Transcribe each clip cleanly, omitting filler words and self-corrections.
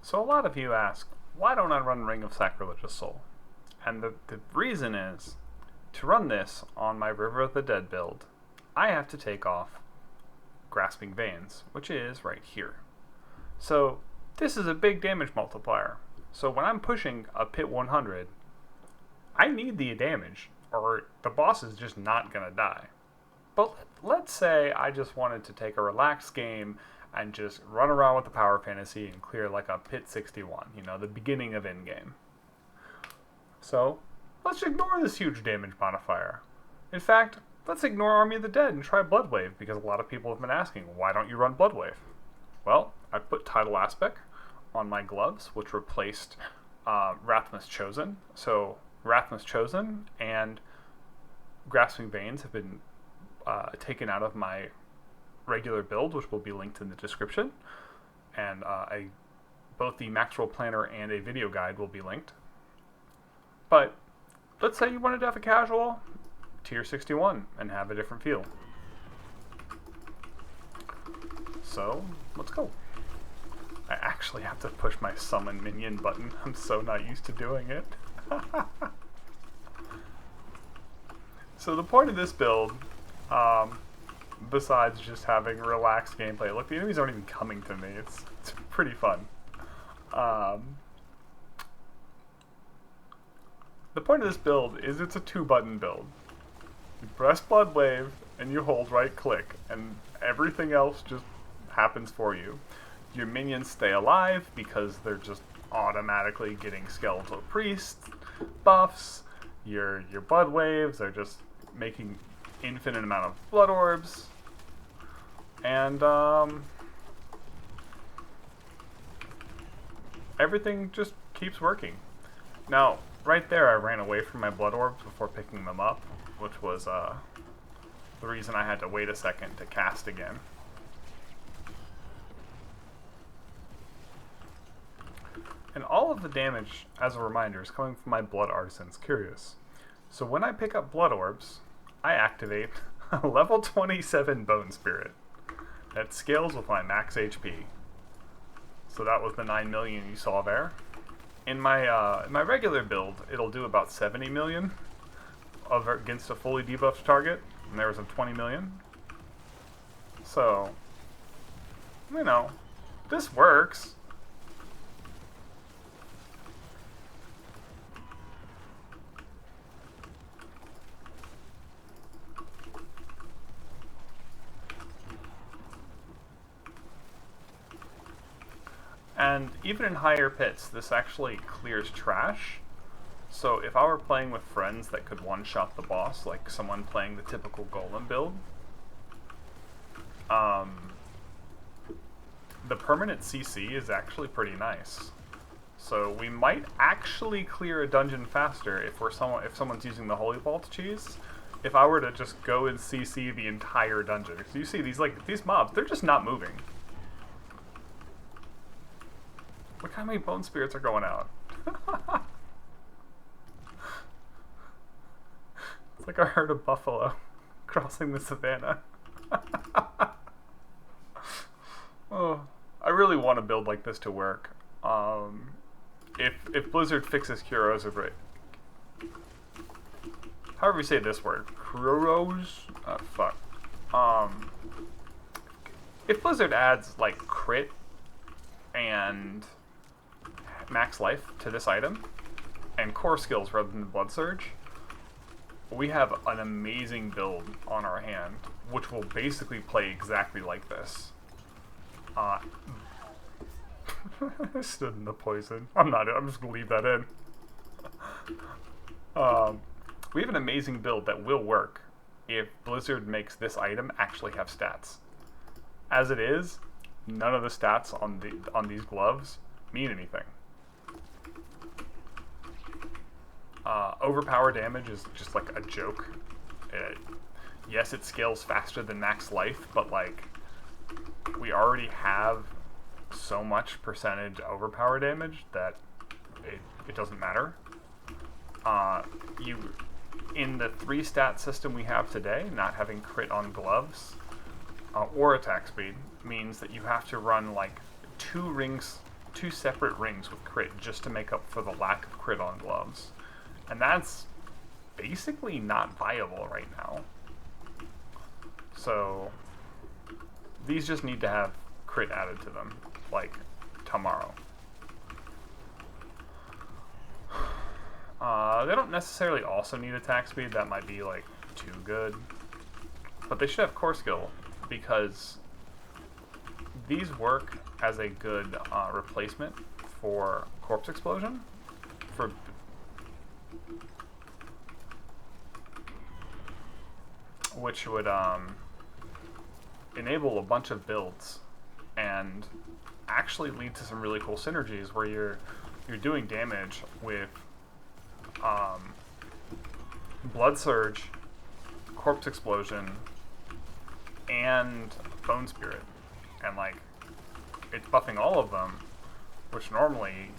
So a lot of you ask, why don't I run Ring of Sacrilegious Soul? And the reason is, to run this on my River of the Dead build, I have to take off Grasping Veins, which is right here. So this is a big damage multiplier. So when I'm pushing a Pit 100, I need the damage, or the boss is just not going to die. But let's say I just wanted to take a relaxed game and just run around with the Power Fantasy and clear like a Pit 61, the beginning of in-game. So, let's ignore this huge damage modifier. In fact, let's ignore Army of the Dead and try Bloodwave, because a lot of people have been asking, why don't you run Bloodwave? Well, I put Tidal Aspect on my gloves, which replaced Rathmas Chosen. So, Rathmas Chosen and Grasping Veins have been taken out of my regular build, which will be linked in the description, and both the Max Roll Planner and a video guide will be linked. But let's say you wanted to have a casual tier 61 and have a different feel. So let's go. I actually have to push my summon minion button. I'm so not used to doing it. So the point of this build, besides just having relaxed gameplay, look, the enemies aren't even coming to me. It's pretty fun. The point of this build is it's a 2-button build. You press Bloodwave and you hold right click, and everything else just happens for you. Your minions stay alive because they're just automatically getting Skeletal Priest buffs. Your Bloodwaves are just making infinite amount of blood orbs, and everything just keeps working. Now, right there, I ran away from my blood orbs before picking them up, which was the reason I had to wait a second to cast again. And all of the damage, as a reminder, is coming from my Blood Artisan's Curious. So when I pick up blood orbs, I activate a level 27 Bone Spirit that scales with my max HP. So that was the 9 million you saw there. In my regular build, it'll do about 70 million against a fully debuffed target, and there was a 20 million. So, this works. And even in higher pits, this actually clears trash. So if I were playing with friends that could one-shot the boss, like someone playing the typical golem build, the permanent CC is actually pretty nice. So we might actually clear a dungeon faster if someone's using the Holy Vault cheese. If I were to just go and CC the entire dungeon, because you see these mobs, they're just not moving. Look how many bone spirits are going out. It's like I heard a buffalo crossing the savannah. Oh, I really want a build like this to work. If Blizzard fixes Kuros or however you say this word, Kuros? Fuck. If Blizzard adds like crit and max life to this item, and core skills rather than Blood Surge, we have an amazing build on our hand, which will basically play exactly like this. I stood in the poison. I'm just gonna leave that in. We have an amazing build that will work if Blizzard makes this item actually have stats. As it is, none of the stats on these gloves mean anything. Overpower damage is just like a joke. Yes, it scales faster than max life, but like we already have so much percentage overpower damage that it doesn't matter. In the 3-stat system we have today, not having crit on gloves or attack speed means that you have to run like 2 rings 2 separate rings with crit just to make up for the lack of crit on gloves. And that's basically not viable right now. So these just need to have crit added to them, like tomorrow. They don't necessarily also need attack speed. That might be like too good. But they should have core skill, because these work as a good replacement for corpse explosion. Which would enable a bunch of builds and actually lead to some really cool synergies where you're doing damage with Blood Surge, Corpse Explosion, and Bone Spirit, and like it's buffing all of them, which normally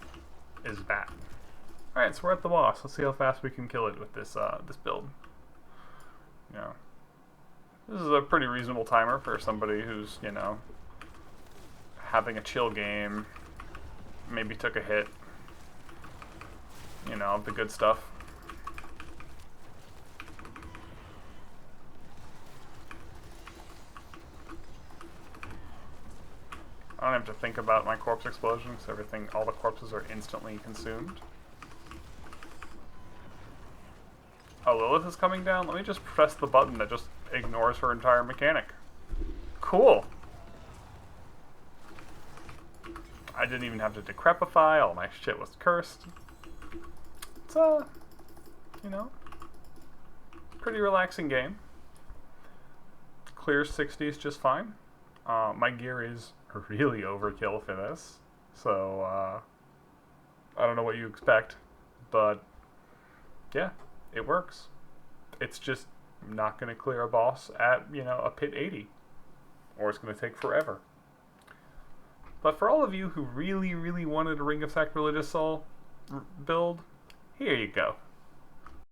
is bad. All right, so we're at the boss. Let's see how fast we can kill it with this this build. You know, this is a pretty reasonable timer for somebody who's, you know, having a chill game, maybe took a hit, you know, the good stuff. I don't have to think about my corpse explosion because all the corpses are instantly consumed. Oh, Lilith is coming down? Let me just press the button that just ignores her entire mechanic. Cool! I didn't even have to decrepify, all my shit was cursed. It's you know, pretty relaxing game. Clears 60s just fine. My gear is really overkill for this, so I don't know what you expect, but yeah, it works. It's just not going to clear a boss at, you know, a pit 80, or it's going to take forever. But for all of you who really, really wanted a Ring of Sacrilegious Soul build, here you go.